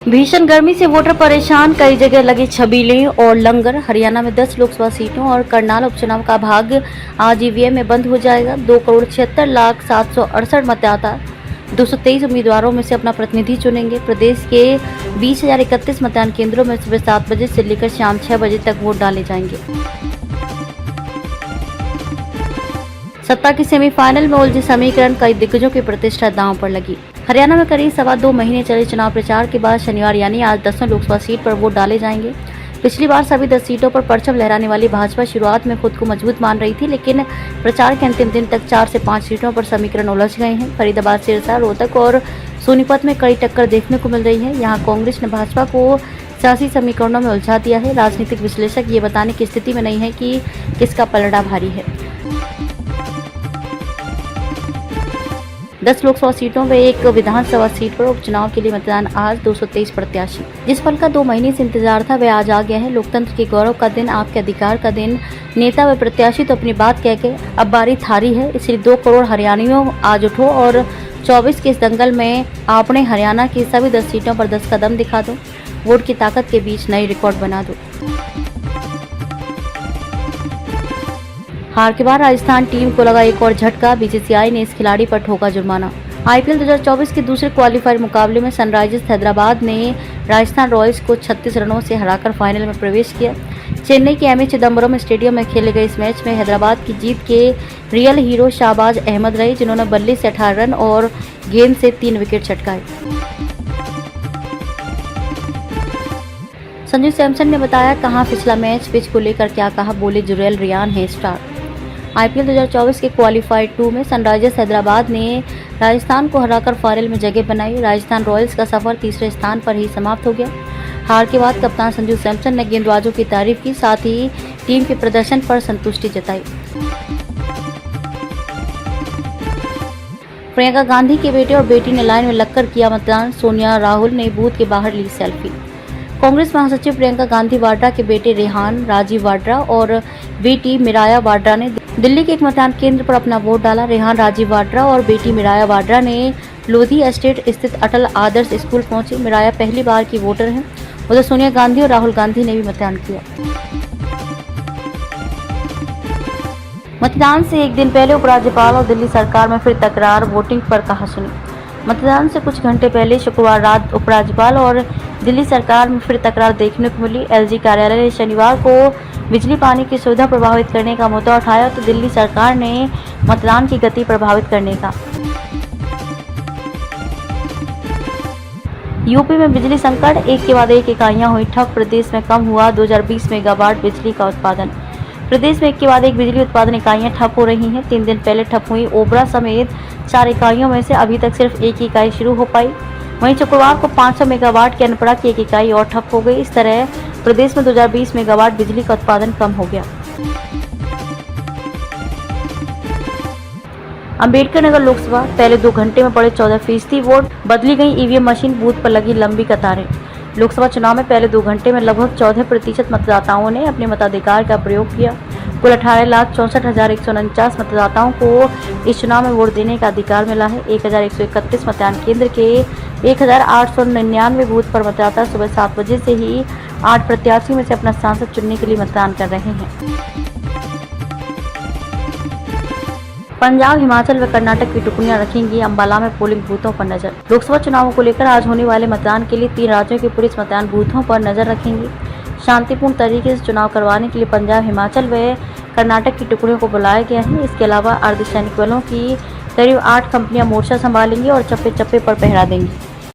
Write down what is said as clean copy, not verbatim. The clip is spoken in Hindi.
भीषण गर्मी से वोटर परेशान, कई जगह लगे छबीले और लंगर। हरियाणा में 10 लोकसभा सीटों और करनाल उपचुनाव का भाग्य आज ईवीएम में बंद हो जाएगा। 2,76,768 मतदाता 223 उम्मीदवारों में से अपना प्रतिनिधि चुनेंगे। प्रदेश के 20,031 मतदान केंद्रों में सुबह 7 बजे से लेकर शाम 6 बजे तक वोट डाले जाएंगे। सत्ता की सेमीफाइनल में उलझे समीकरण, कई दिग्गजों की प्रतिष्ठा दांव पर लगी। हरियाणा में करीब 2.25 महीने चले चुनाव प्रचार के बाद शनिवार यानी आज 10वीं लोकसभा सीट पर वोट डाले जाएंगे। पिछली बार सभी 10 सीटों पर परचम लहराने वाली भाजपा शुरुआत में खुद को मजबूत मान रही थी, लेकिन प्रचार के अंतिम दिन तक 4 से 5 सीटों पर समीकरण उलझ गए हैं। फरीदाबाद, सिरसा, रोहतक और सोनीपत में कड़ी टक्कर देखने को मिल रही है। यहाँ कांग्रेस ने भाजपा को सियासी समीकरणों में उलझा दिया है। राजनीतिक विश्लेषक ये बताने की स्थिति में नहीं है कि किसका पलड़ा भारी है। 10 लोकसभा सीटों में एक विधानसभा सीट पर उपचुनाव के लिए मतदान आज 223 प्रत्याशी। जिस फल का 2 महीने से इंतजार था वह आज आ गया है। लोकतंत्र के गौरव का दिन, आपके अधिकार का दिन। नेता व प्रत्याशी तो अपनी बात कह के अब बारी थारी है, इसलिए 2 करोड़ हरियाणियों आज उठो और 24 के इस दंगल में आपने हरियाणा की सभी 10 सीटों पर 10 कदम दिखा दो। वोट की ताकत के बीच नई रिकॉर्ड बना दो। हार के बाद राजस्थान टीम को लगा एक और झटका, बीसीसीआई ने इस खिलाड़ी पर ठोका जुर्माना। आईपीएल 2024 के दूसरे क्वालीफायर मुकाबले में सनराइजर्स हैदराबाद ने राजस्थान रॉयल्स को 36 रनों से हराकर फाइनल में प्रवेश किया। चेन्नई के एमए चिदम्बरम स्टेडियम में खेले गए इस मैच में हैदराबाद की जीत के रियल हीरो शाहबाज अहमद रहे, जिन्होंने बल्ले से 18 रन और गेंद से 3 विकेट चटकाए। संजू सैमसन ने बताया, कहा पिछला मैच, पिच को लेकर क्या कहा, बोले जुरेल रियान है स्टार। आईपीएल 2024 के क्वालीफायर 2 में सनराइजर्स हैदराबाद ने राजस्थान को हराकर फाइनल में जगह बनाई। राजस्थान रॉयल्स का सफर तीसरे स्थान पर ही समाप्त हो गया। हार के बाद कप्तान संजू सैमसन ने गेंदबाजों की तारीफ की, साथ ही टीम के प्रदर्शन पर संतुष्टि जताई। प्रियंका गांधी के बेटे और बेटी ने लाइन में लगकर किया मतदान। सोनिया राहुल ने बूथ के बाहर ली सेल्फी। कांग्रेस महासचिव प्रियंका गांधी वाड्रा के बेटे रेहान राजीव वाड्रा और बेटी मिराया वाड्रा ने दिल्ली के एक मतदान केंद्र पर अपना वोट डाला। रेहान राजीव वाड्रा और बेटी मिराया वाड्रा ने लोधी एस्टेट स्थित अटल आदर्श स्कूल पहुंची। मिराया पहली बार की वोटर हैं। उधर सोनिया गांधी और राहुल गांधी ने भी मतदान किया। मतदान से एक दिन पहले उपराज्यपाल और दिल्ली सरकार में फिर तकरार, वोटिंग पर कहा सुनी। मतदान से कुछ घंटे पहले शुक्रवार रात उपराज्यपाल और दिल्ली सरकार में फिर तकरार देखने को मिली। एलजी कार्यालय ने शनिवार को बिजली पानी की सुविधा प्रभावित करने का मुद्दा उठाया, तो दिल्ली सरकार ने मतदान की गति प्रभावित करने का। यूपी में बिजली संकट, एक के बाद एक इकाइयां हुई ठप। प्रदेश में कम हुआ 2020 मेगावाट बिजली का उत्पादन। प्रदेश में एक के बाद एक बिजली उत्पादन इकाइयां ठप हो रही हैं। 3 दिन पहले ठप हुई ओबरा समेत 4 इकाइयों में से अभी तक सिर्फ एक इकाई शुरू हो पाई। वहीं शुक्रवार को 500 मेगावाट की अनपड़ा की एक इकाई और ठप हो गई। इस तरह प्रदेश में 2020 मेगावाट बिजली का उत्पादन कम हो गया। अंबेडकर नगर लोकसभा, पहले 2 घंटे में पड़े 14% वोट, बदली गई ईवीएम मशीन, बूथ पर लगी लंबी कतारें। लोकसभा चुनाव में पहले 2 घंटे में लगभग 14% मतदाताओं ने अपने मताधिकार का प्रयोग किया। कुल 18,64,149 मतदाताओं को इस चुनाव में वोट देने का अधिकार मिला है। 1,131 मतदान केंद्र के 1,899 बूथ पर मतदाता सुबह 7 बजे से ही 8 प्रत्याशियों में से अपना सांसद चुनने के लिए मतदान कर रहे हैं। पंजाब, हिमाचल व कर्नाटक की टुकड़ियां रखेंगी अंबाला में पोलिंग बूथों पर नजर। लोकसभा चुनावों को लेकर आज होने वाले मतदान के लिए 3 राज्यों की पुलिस मतदान बूथों पर नजर रखेंगी। शांतिपूर्ण तरीके से चुनाव करवाने के लिए पंजाब, हिमाचल व कर्नाटक की टुकड़ियों को बुलाया गया है। इसके अलावा अर्धसैनिक बलों की करीब 8 कंपनियां मोर्चा संभालेंगी और चप्पे चप्पे पर पहरा देंगी।